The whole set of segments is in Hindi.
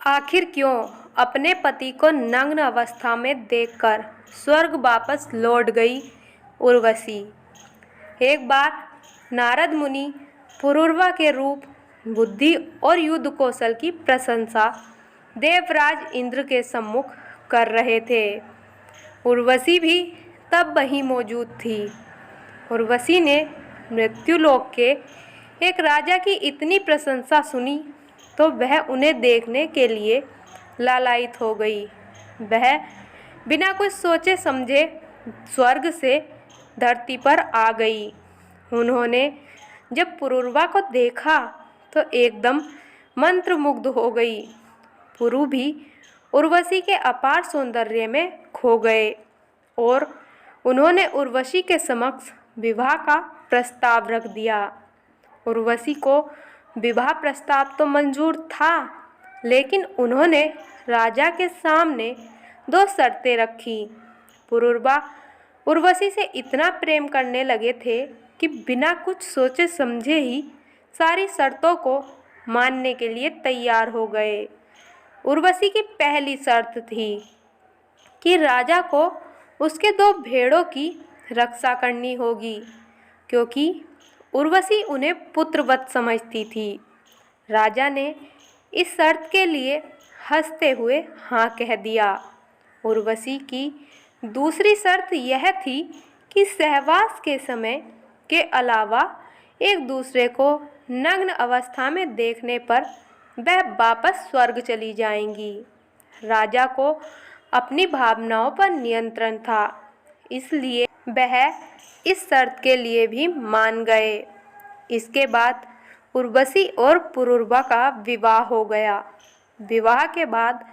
आखिर क्यों अपने पति को नग्न अवस्था में देखकर स्वर्ग वापस लौट गई उर्वशी। एक बार नारद मुनि पुरूरवा के रूप, बुद्धि और युद्ध कौशल की प्रशंसा देवराज इंद्र के सम्मुख कर रहे थे। उर्वशी भी तब वहीं मौजूद थी। उर्वशी ने मृत्युलोक के एक राजा की इतनी प्रशंसा सुनी तो वह उन्हें देखने के लिए लालायित हो गई। वह बिना कुछ सोचे समझे स्वर्ग से धरती पर आ गई। उन्होंने जब पुरूरवा को देखा तो एकदम मंत्रमुग्ध हो गई। पुरु भी उर्वशी के अपार सौंदर्य में खो गए और उन्होंने उर्वशी के समक्ष विवाह का प्रस्ताव रख दिया। उर्वशी को विवाह प्रस्ताव तो मंजूर था, लेकिन उन्होंने राजा के सामने 2 शर्तें रखी। पुरूरवा उर्वशी से इतना प्रेम करने लगे थे कि बिना कुछ सोचे समझे ही सारी शर्तों को मानने के लिए तैयार हो गए। उर्वशी की पहली शर्त थी कि राजा को उसके 2 भेड़ों की रक्षा करनी होगी, क्योंकि उर्वशी उन्हें पुत्रवत समझती थी। राजा ने इस शर्त के लिए हंसते हुए हाँ कह दिया। उर्वशी की दूसरी शर्त यह थी कि सहवास के समय के अलावा एक दूसरे को नग्न अवस्था में देखने पर वह वापस स्वर्ग चली जाएंगी। राजा को अपनी भावनाओं पर नियंत्रण था, इसलिए वह इस शर्त के लिए भी मान गए। इसके बाद उर्वशी और पुरूरवा का विवाह हो गया। विवाह के बाद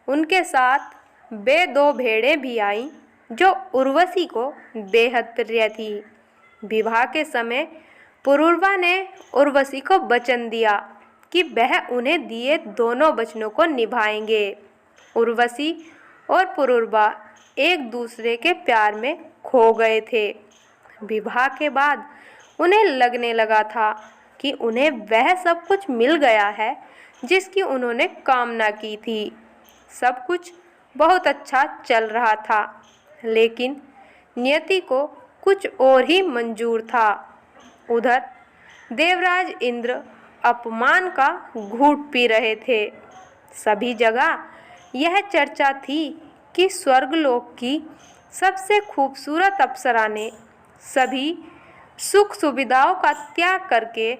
उनके साथ वे 2 भेड़ें भी आईं जो उर्वशी को बेहद प्रिय थी। विवाह के समय पुरूरवा ने उर्वशी को वचन दिया कि वह उन्हें दिए दोनों वचनों को निभाएंगे। उर्वशी और पुरूरवा एक दूसरे के प्यार में खो गए थे। विवाह के बाद उन्हें लगने लगा था कि उन्हें वह सब कुछ मिल गया है जिसकी उन्होंने कामना की थी। सब कुछ बहुत अच्छा चल रहा था, लेकिन नियति को कुछ और ही मंजूर था। उधर देवराज इंद्र अपमान का घूंट पी रहे थे। सभी जगह यह चर्चा थी कि स्वर्गलोक की सबसे खूबसूरत अप्सरा ने सभी सुख सुविधाओं का त्याग करके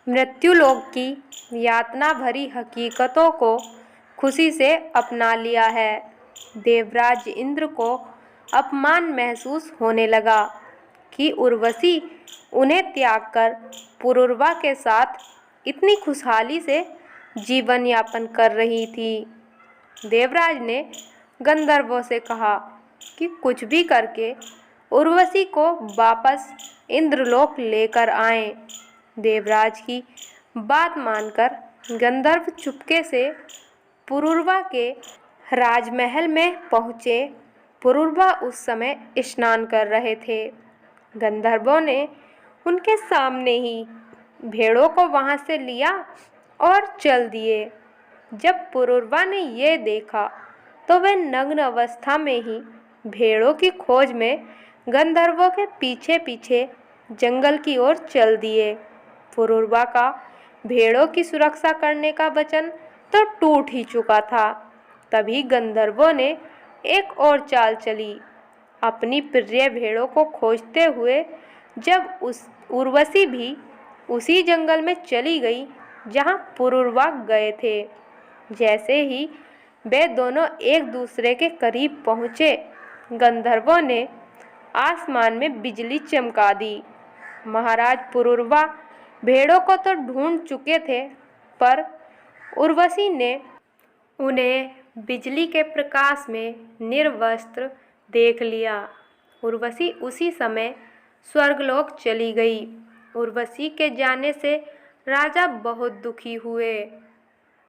मृत्युलोक की यातना भरी हकीकतों को खुशी से अपना लिया है। देवराज इंद्र को अपमान महसूस होने लगा कि उर्वशी उन्हें त्याग कर पुरूरवा के साथ इतनी खुशहाली से जीवन यापन कर रही थी। देवराज ने गंधर्वों से कहा कि कुछ भी करके उर्वशी को वापस इंद्रलोक लेकर आएं। देवराज की बात मानकर गंधर्व चुपके से पुरूरवा के राजमहल में पहुँचे। पुरूरवा उस समय स्नान कर रहे थे। गंधर्वों ने उनके सामने ही भेड़ों को वहां से लिया और चल दिए। जब पुरूरवा ने ये देखा तो वह नग्न अवस्था में ही भेड़ों की खोज में गंधर्वों के पीछे पीछे जंगल की ओर चल दिए। पुरूरवा का भेड़ों की सुरक्षा करने का वचन तो टूट ही चुका था। तभी गंधर्वों ने एक और चाल चली। अपनी प्रिय भेड़ों को खोजते हुए जब उर्वशी भी उसी जंगल में चली गई जहां पुरूरवा गए थे। जैसे ही वे दोनों एक दूसरे के करीब पहुँचे, गंधर्वों ने आसमान में बिजली चमका दी। महाराज पुरूरवा भेड़ों को तो ढूंढ चुके थे, पर उर्वशी ने उन्हें बिजली के प्रकाश में निर्वस्त्र देख लिया। उर्वशी उसी समय स्वर्गलोक चली गई। उर्वशी के जाने से राजा बहुत दुखी हुए।